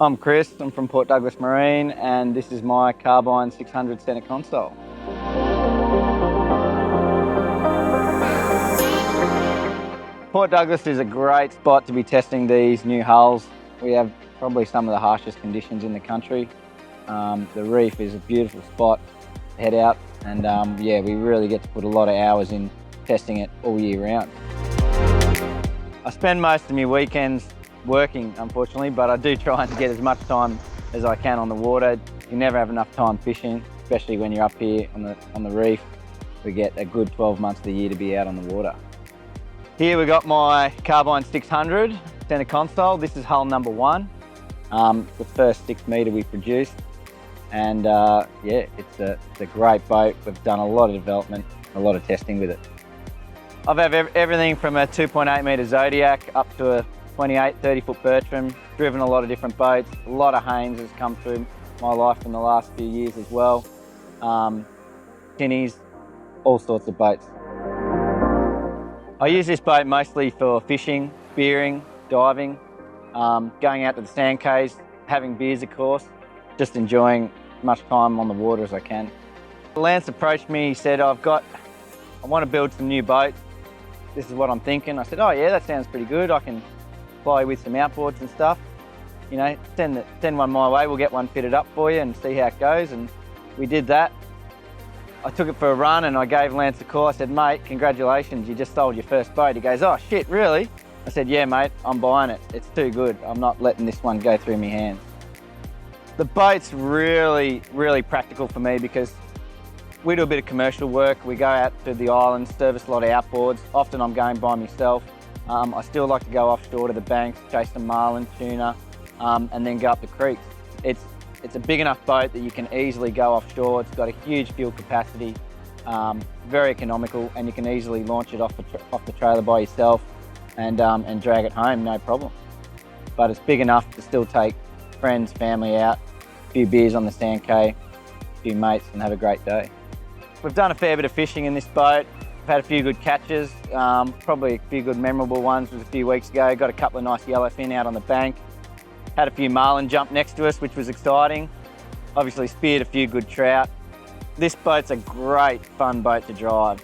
I'm Chris, I'm from Port Douglas Marine, and this is my Carbine 600 centre console. Port Douglas is a great spot to be testing these new hulls. We have probably some of the harshest conditions in the country. The reef is a beautiful spot to head out, and yeah, we really get to put a lot of hours in testing it all year round. I spend most of my weekends working, unfortunately, but I do try and get as much time as I can on the water. You never have enough time fishing, especially when you're up here on the reef. We get a good 12 months of the year to be out on the water. Here we got my Carbine 600 centre console. This is hull number 1, the first 6 metre we produced, and yeah, it's a great boat. We've done a lot of development, a lot of testing with it. I've had everything from a 2.8 metre Zodiac up to a 28, 30-foot Bertram, driven a lot of different boats. A lot of Haynes has come through my life in the last few years as well. Tinnies, all sorts of boats. I use this boat mostly for fishing, spearing, diving, going out to the sand caves, having beers of course, just enjoying as much time on the water as I can. Lance approached me, he said, I want to build some new boats. This is what I'm thinking. I said, oh yeah, that sounds pretty good. I can fly with some outboards and stuff. You know, send one my way, we'll get one fitted up for you and see how it goes. And we did that. I took it for a run and I gave Lance a call. I said, mate, congratulations, you just sold your first boat. He goes, oh shit, really? I said, yeah mate, I'm buying it. It's too good. I'm not letting this one go through my hands. The boat's really, really practical for me because we do a bit of commercial work. We go out to the islands, service a lot of outboards. Often I'm going by myself. I still like to go offshore to the banks, chase some marlin, tuna, and then go up the creeks. It's a big enough boat that you can easily go offshore. It's got a huge fuel capacity, very economical, and you can easily launch it off the trailer by yourself and drag it home, no problem. But it's big enough to still take friends, family out, a few beers on the sand cay, a few mates, and have a great day. We've done a fair bit of fishing in this boat. We've had a few good catches, probably a few good memorable ones. It was a few weeks ago. Got a couple of nice yellowfin out on the bank. Had a few marlin jump next to us, which was exciting. Obviously speared a few good trout. This boat's a great fun boat to drive.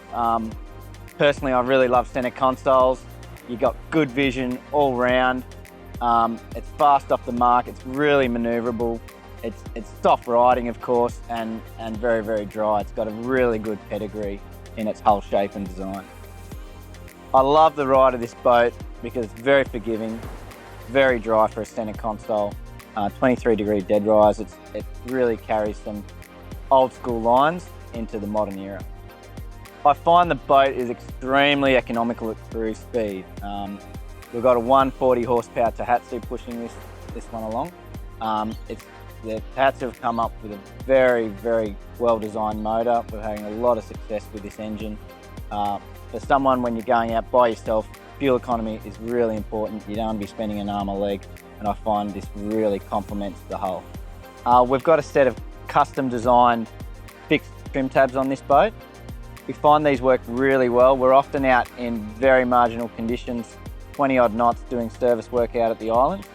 Personally, I really love centre consoles. You got good vision all round. It's fast off the mark. It's really manoeuvrable. It's soft riding, of course, and very, very dry. It's got a really good pedigree in its hull shape and design. I love the ride of this boat because it's very forgiving, very dry for a centre console, 23-degree dead rise. It really carries some old school lines into the modern era. I find the boat is extremely economical at cruise speed. We've got a 140 horsepower Tohatsu pushing this one along. The Tohatsu have come up with a very, very well-designed motor. We're having a lot of success with this engine. For someone, when you're going out by yourself, fuel economy is really important. You don't want to be spending an arm or leg, and I find this really complements the hull. We've got a set of custom designed fixed trim tabs on this boat. We find these work really well. We're often out in very marginal conditions, 20 odd knots doing service work out at the island.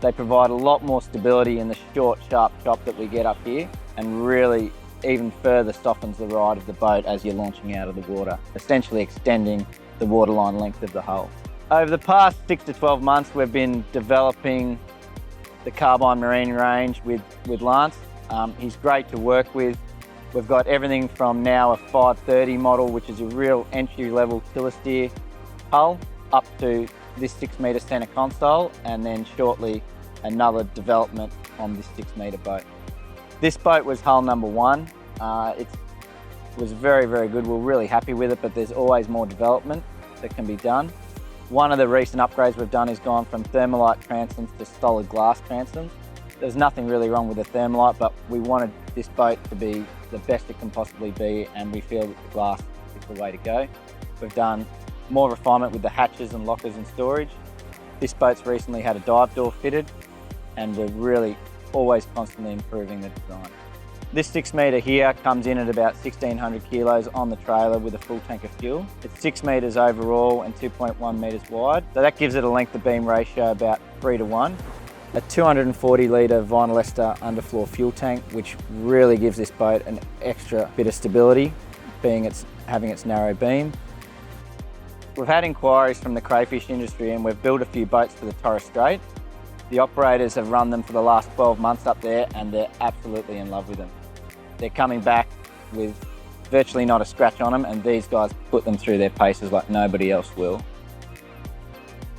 They provide a lot more stability in the short, sharp chop that we get up here, and really even further softens the ride of the boat as you're launching out of the water, essentially extending the waterline length of the hull. Over the past 6 to 12 months, we've been developing the Carbine Marine range with Lance. He's great to work with. We've got everything from now a 530 model, which is a real entry-level tiller steer hull, up to this 6 metre centre console, and then shortly another development on this 6 metre boat. This boat was hull number 1. It was very, very good. We're really happy with it, but there's always more development that can be done. One of the recent upgrades we've done is gone from thermalite transoms to solid glass transoms. There's nothing really wrong with the thermalite, but we wanted this boat to be the best it can possibly be, and we feel that the glass is the way to go. We've done more refinement with the hatches and lockers and storage. This boat's recently had a dive door fitted, and we're really always constantly improving the design. This 6 metre here comes in at about 1,600 kilos on the trailer with a full tank of fuel. It's 6 metres overall and 2.1 metres wide. So that gives it a length to beam ratio about 3 to 1. A 240 litre vinyl ester underfloor fuel tank, which really gives this boat an extra bit of stability, having its narrow beam. We've had inquiries from the crayfish industry and we've built a few boats for the Torres Strait. The operators have run them for the last 12 months up there and they're absolutely in love with them. They're coming back with virtually not a scratch on them, and these guys put them through their paces like nobody else will.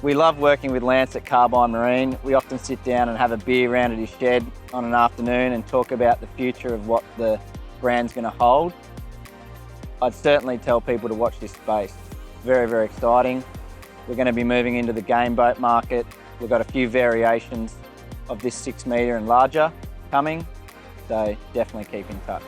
We love working with Lance at Carbine Marine. We often sit down and have a beer round at his shed on an afternoon and talk about the future of what the brand's going to hold. I'd certainly tell people to watch this space. Very, very exciting. We're going to be moving into the game boat market. We've got a few variations of this 6 metre and larger coming, so definitely keep in touch.